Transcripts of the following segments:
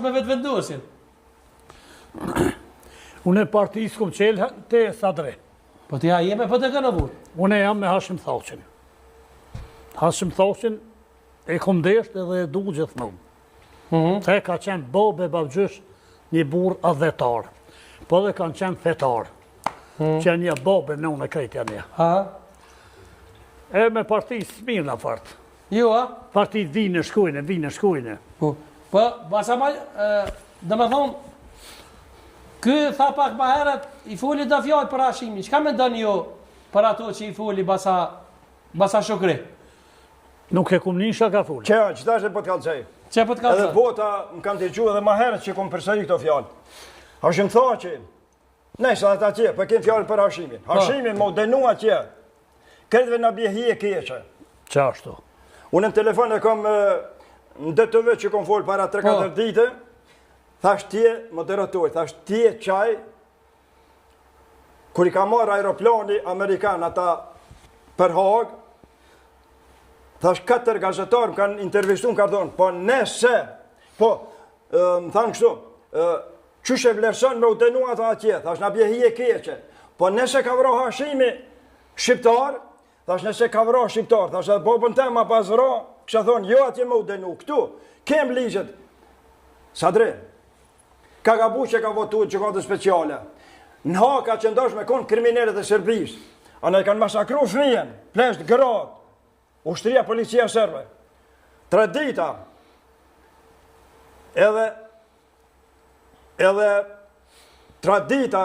me vetë vendosin. Unë e partisë kom qelë të Sadre. Po të ja jeme për të kënë vurë. Unë e jam me Hashim Thaqin. Hashim Thaqin e kom desht edhe e du gjithmonë. Te ka qenë babë e babgjysh një burë adhetar. Po dhe kanë qenë fetar. Që një babë në unë e krejtja një. E me partisë Smirna fartë. Jo, a? Partisë vine shkujne. Po, basa ma, dhe me thonë, ky tha pak ma heret, i foli do fjallë për Hashimi. Qka me ndoni jo për ato që i foli basa Shokri? Nuk e kum një shaka foli. Qëta është e po t'kallëcej. Që po t'kallëcej? Edhe bota më kanë të gju edhe ma heret që kom përsëri këto fjallë. Hashim Thaqi, nëjse ata tje, për kemë fjallë për Hashimin. Hashimin më denua tje, kretëve në bje e keqe. Qa ashtu? Unë në telefon e kom në DTV që kom folë para 3-4 dite, thash tje moderator, thash tje qaj, kur i ka marrë aeroplani Amerikan ata për Hagë, thash 4 gazetarë më kanë intervistu më ka thonë, po nëse, më thanë kështu, qyshe vlerëson me u denua ata atje, thash në bje e keqe, po nëse ka vro Hashimi shqiptar, thash nëse ka vro shqiptar, thash edhe babën te ma pasro, kësha thonë, jo atje me u denu, këtu, kem ligjet. Sadre, ka gabu që ka votu në gjykatën speciale. Në Haka që ndosh me konë kriminalet e Serbisë, anë e kanë masakru fëmijen, plesht gërad, ushtria policia serbe. 3 dita, edhe 3 dita,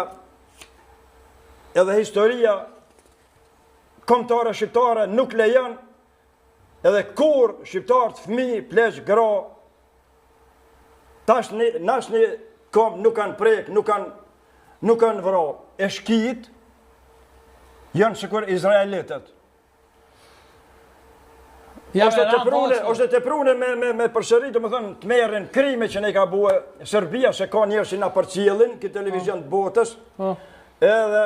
edhe historia kombëtare shqiptare nuk lejon, edhe kur shqiptarët fëmijë, pleq, gra, tash një kom nuk kanë prek, nuk kanë vra, e shkit, janë sikur izraelitët. Është të prune me përsërit, të më thënë, të merën krime që ne ka bue Serbia, se ka njerë që na përcjellin, këtë televizion të botës, edhe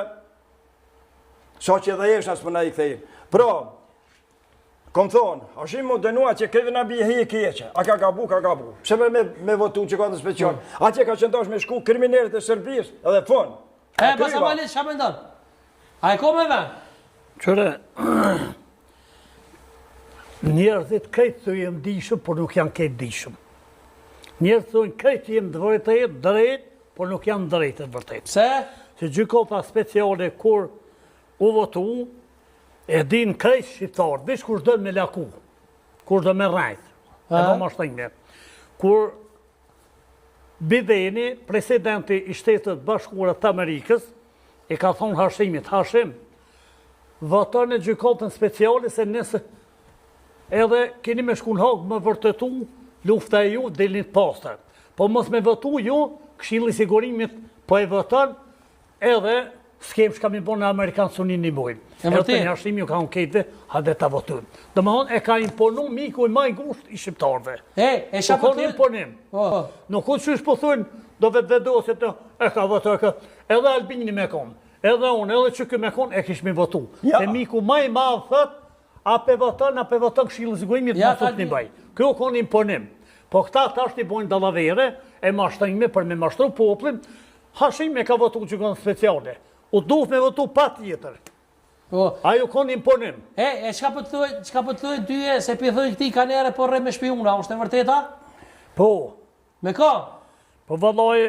sa që edhe eshtë asë për na i kthejnë. Pra, kom thonë, Hashim më denua që këtë në bje hi keqe, a ka gabu. Pse me votu që ka të special. Atje ka qëndash me shku kriminalet e Serbisë, edhe fun. Basa Malit, qa me ndonë? A e ko me ven? Qëre, njerëzit këtë të jem dishëm, por nuk janë këtë dishëm. Njerëzit të këtë jem drejt, por nuk janë drejtet vërtet. Pse? Se gjykata speciale kur u votu, e din krejt shqiptarë, vish kur shdo me laku, kur shdo me rajt, e do më shtenjme. Kur Bideni, presidenti i Shtetit Bashkuara të Amerikës, e ka thonë Hashimit, Hashim, voton e gjykatën speciale se nëse edhe keni me shku në Hagë më vërtetu, lufta e ju dilin të pasër. Po mos me votu ju, Këshilli i Sigurimit po e voton, edhe s'kem shka mi bo në Amerikanë sunin një bojnë. Edhe të një Hashimi ju ka unë kejtëve, hajde ta votujnë. Dhe më thonë, e ka imponu miku i maj ngusht i shqiptarve. E shka imponim. Nuk u qysh po thunë, do vetë vedosit e ka votu, edhe Albini me konë, edhe unë, edhe që kë me konë, e kish mi votu. Se miku maj ma thët, a pe voton Këshilli i Sigurimit, ma thët një baj. Kjo konë imponim. Po këta tash t'i bojnë dallavere, e mashtrojnë për me mashtru poplin, Hashim e ka votu gjykatën speciale. U duhet me votu pa tjetër. Ajo konë imponim. Qka po të thuj dyje, se për thuj këti ka nere po rre me shpiuna, është e vërteta? Po. Me ka? Po vëlloj,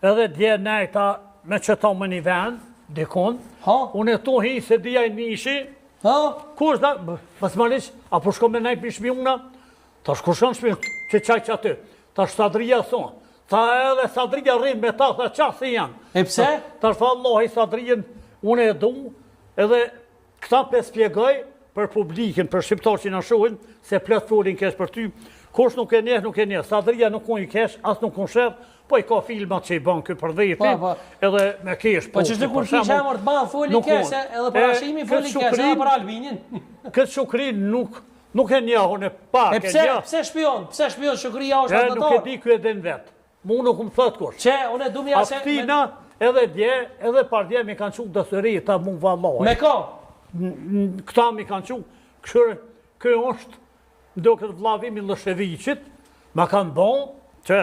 edhe dje nejta me qëta më një vend, dikon, unë e tu hi se dhja i nishi, kur është da, pasmanish, a po shko me nejt për shpiuna, ta shko shkon shpiuna, që qaj që aty, ta Sadria thonë, ta edhe Sadria rrinë me ta, ta qasë janë. E pse? Ta shfa Allah i Sadrijen, unë e du, edhe këta pe spjegoj për publikin, për shqiptar që në shohin, se plët folin kesh për ty, kush nuk e njeh, Sadria nuk unë i kesh, as nuk unë shërë, po i ka filmat që i banë këtë për dhejti, edhe me kesh. Po që shtë kur kisha e mërë të banë folin kesh, edhe për Hashimi folin kesh, edhe për Albinin. Këtë Shukrin nuk e njahon e pak e njah. Pse shpion? Pse shpion Shukria është atë nuk e di kjo edhe në vetë. Mu nuk më thët kush. Që, unë e du mja se... Aftina, edhe dje, edhe par dje mi kanë qukë dësëri, ta mu vallohi. Me ka? Këta mi kanë qukë, kjo është, ndo këtë vlavimi Lëshevicit, ma kanë bon, që